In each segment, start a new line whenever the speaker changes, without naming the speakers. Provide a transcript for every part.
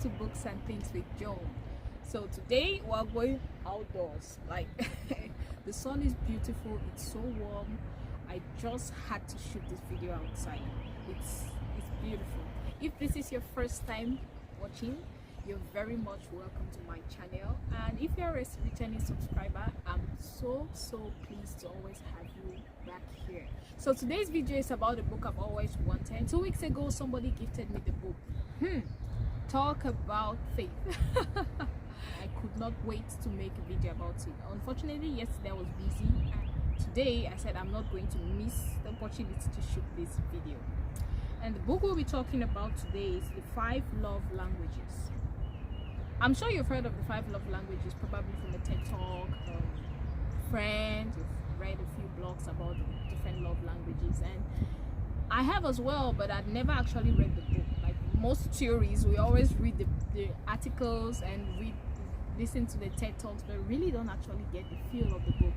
to Books and Things with Joan. So today we're going outdoors. Like the sun is beautiful, it's so warm. I just had to shoot this video outside. It's beautiful. If this is your first time watching, you're very much welcome to my channel, and if you're a returning subscriber, I'm so pleased to always have you back here. So today's video is about the book I've always wanted. 2 weeks ago somebody gifted me the book. Talk about faith. I could not wait to make a video about it. Unfortunately, yesterday I was busy, and today I said I'm not going to miss the opportunity to shoot this video. And the book we'll be talking about today is The 5 Love Languages. I'm sure you've heard of the 5 love languages, probably from a TED Talk, friends. You've read a few blogs about the different love languages, and I have as well, but I'd never actually read the book. Like most theories, we always read the articles and listen to the TED Talks, but really don't actually get the feel of the book.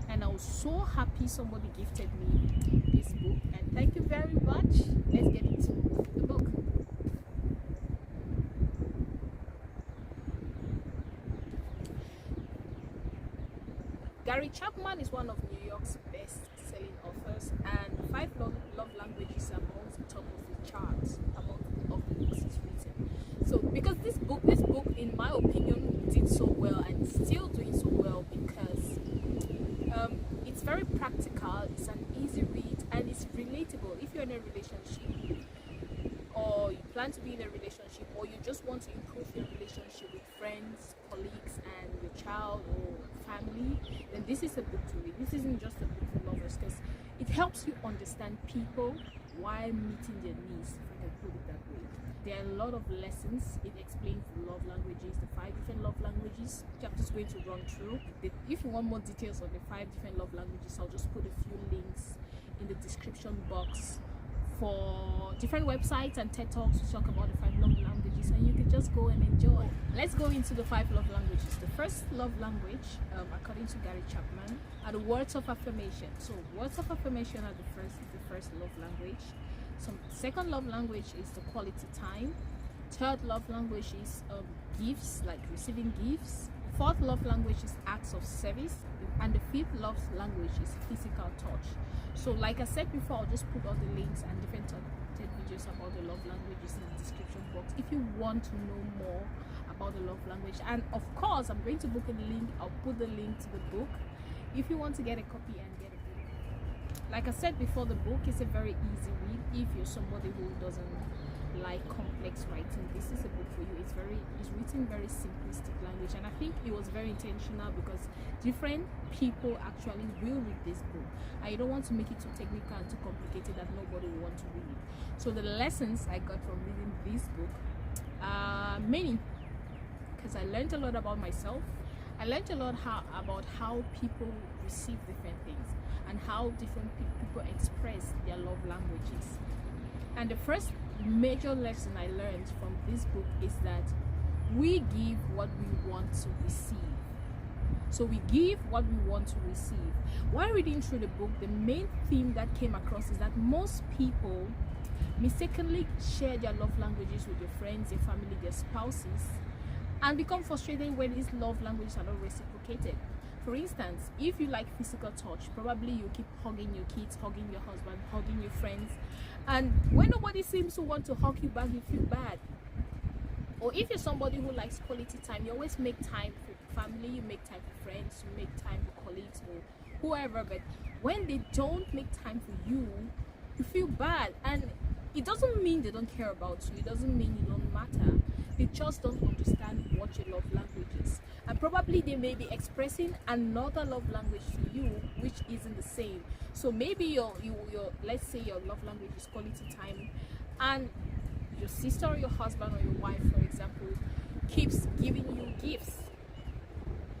And I was so happy somebody gifted me this book, and thank you very much. Let's get into the book. Garry Chapman is one of New York's best-selling authors, and 5 love languages are among the top of the charts among the books he's written. So because this book in my opinion did so well, and it's still doing so well, because it's very practical, it's an easy read, and it's relatable. If you're in a relationship, or you plan to be in a relationship, or you just want to improve your relationship with friends, colleagues, and your child or family, then this is a book to read. This isn't just a book for lovers, because it helps you understand people while meeting their needs, if I can put it that way. There are a lot of lessons. It explains the love languages, the 5 different love languages. I'm just going to run through. If you want more details on the 5 different love languages, I'll just put a few links in the description box for different websites and TED Talks to talk about the 5 love languages, and you can just go and enjoy. Let's go into the 5 love languages. The first love language, according to Garry Chapman, are the words of affirmation. So words of affirmation are the first love language. Second love language is the quality time. Third love language is gifts, like receiving gifts. Fourth love language is acts of service, and the 5th love language is physical touch. So like I said before, I'll just put all the links and different TED videos about the love languages in the description box if you want to know more about the love language. And of course, I'm going to book a link. I'll put the link to the book if you want to get a copy and get a book. Like I said before, the book is a very easy read. If you're somebody who doesn't like complex writing, this is a book for you. It's written very simplistic language, and I think it was very intentional, because different people actually will read this book, and you don't want to make it too technical and too complicated that nobody will want to read it. So the lessons I got from reading this book are many, because I learned a lot about myself. I learned a lot about how people receive different things and how different people express their love languages. And the first major lesson I learned from this book is that we give what we want to receive. So we give what we want to receive. While reading through the book, the main theme that came across is that most people mistakenly share their love languages with their friends, their family, their spouses, and become frustrated when these love languages are not reciprocated. For instance, if you like physical touch, probably you keep hugging your kids, hugging your husband, hugging your friends, and when nobody seems to want to hug you back, you feel bad. Or if you're somebody who likes quality time, you always make time for family, you make time for friends, you make time for colleagues or whoever, but when they don't make time for you, you feel bad. And it doesn't mean they don't care about you, it doesn't mean you don't matter. They just don't understand what your love language is, and probably they may be expressing another love language to you which isn't the same. So maybe your let's say your love language is quality time, and your sister or your husband or your wife, for example, keeps giving you gifts.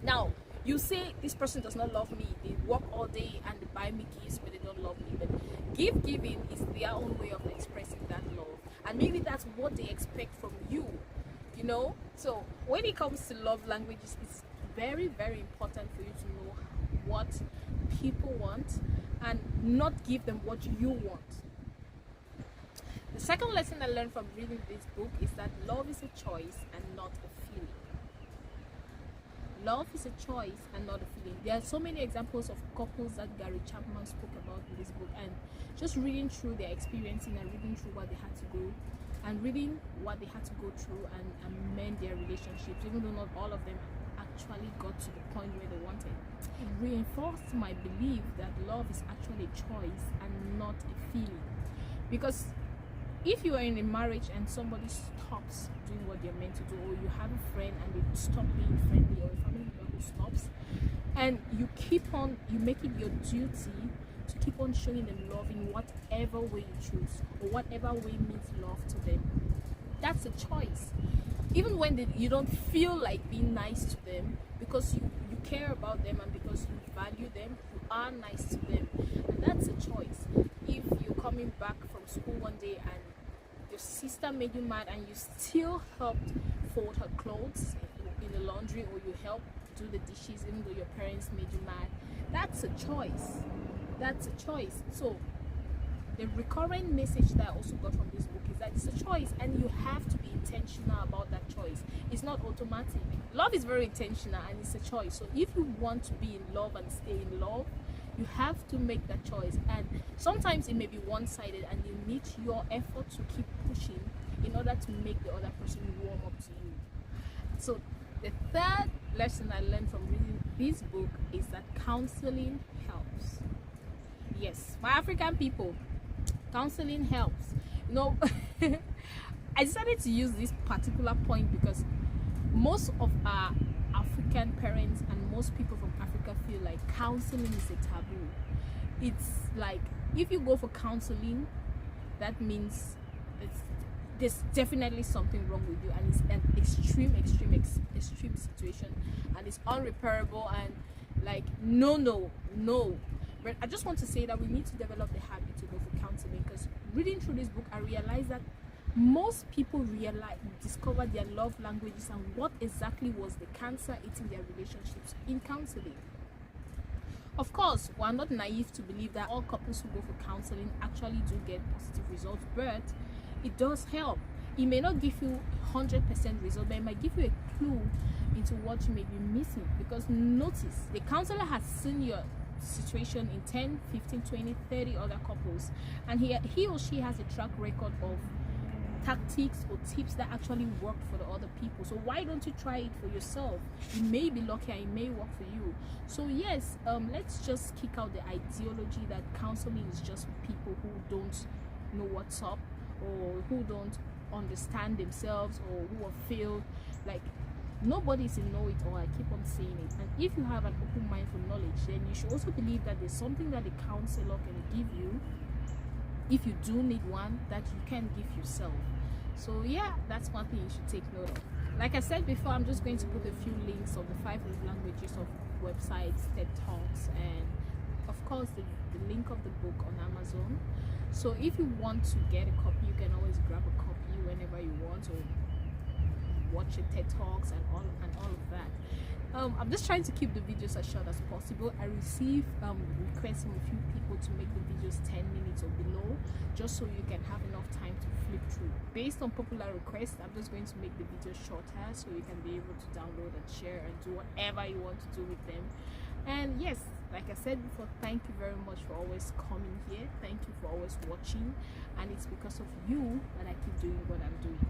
Now you say, this person does not love me, they work all day and they buy me gifts, but they don't love me. But gift giving is their own way of expressing that love, and maybe that's what they expect from you. So when it comes to love languages, it's very important for you to know what people want and not give them what you want. The second lesson I learned from reading this book is that love is a choice and not a feeling. Love is a choice and not a feeling. There are so many examples of couples that Garry Chapman spoke about in this book, and just reading through their experiencing and reading through what they had to go and reading what they had to go through and mend their relationships, even though not all of them actually got to the point where they wanted. It reinforced my belief that love is actually a choice and not a feeling. Because if you are in a marriage and somebody stops doing what they're meant to do, or you have a friend and they stop being friendly, or a family member who stops, and you make it your duty to keep on showing them love in whatever way you choose, or whatever way means love to them, that's a choice. Even when you don't feel like being nice to them, because you care about them and because you value them, you are nice to them, and that's a choice. If you're coming back from school one day and your sister made you mad and you still helped fold her clothes in the laundry, or you helped do the dishes even though your parents made you mad, that's a choice. That's a choice. So the recurrent message that I also got from this book is that it's a choice, and you have to be intentional about that choice. It's not automatic. Love is very intentional, and it's a choice. So if you want to be in love and stay in love, you have to make that choice. And sometimes it may be one-sided, and you need your effort to keep pushing in order to make the other person warm up to you. So the third lesson I learned from reading this book is that counseling helps. Yes, my African people, counseling helps. You know, I decided to use this particular point because most of our African parents and most people from Africa feel like counseling is a taboo. It's like if you go for counseling, that means there's definitely something wrong with you, and it's an extreme situation, and it's unrepairable, and like no. But I just want to say that we need to develop the habit to go for counseling, because reading through this book I realized that most people discover their love languages and what exactly was the cancer eating their relationships in counseling. Of course, we're not naive to believe that all couples who go for counseling actually do get positive results, but it does help. It may not give you 100% result, but it might give you a clue into what you may be missing. Because notice, the counselor has seen your situation in 10, 15, 20, 30 other couples, and he or she has a track record of tactics or tips that actually worked for the other people. So why don't you try it for yourself? You may be lucky and it may work for you. So yes, let's just kick out the ideology that counseling is just for people who don't know what's up, or who don't understand themselves, or who have failed. Like, nobody's a know-it-all. I keep on saying it. And if you have an open mind for knowledge, then you should also believe that there's something that a counselor can give you, if you do need one, that you can give yourself. So yeah, that's one thing you should take note of. Like I said before, I'm just going to put a few links of the 5 languages of websites, TED Talks, and of course the link of the book on Amazon. So if you want to get a copy, you can always grab a copy whenever you want, or watch a TED Talks and all of that. I'm just trying to keep the videos as short as possible. I receive requests from a few people to make the videos 10 minutes or below, just so you can have enough time to flip through. Based on popular requests, I'm just going to make the videos shorter, so you can be able to download and share and do whatever you want to do with them. And yes, like I said before, thank you very much for always coming here. Thank you for always watching, and it's because of you that I keep doing what I'm doing.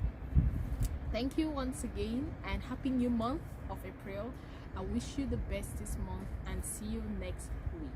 Thank you once again, and happy new month of April. I wish you the best this month, and see you next week.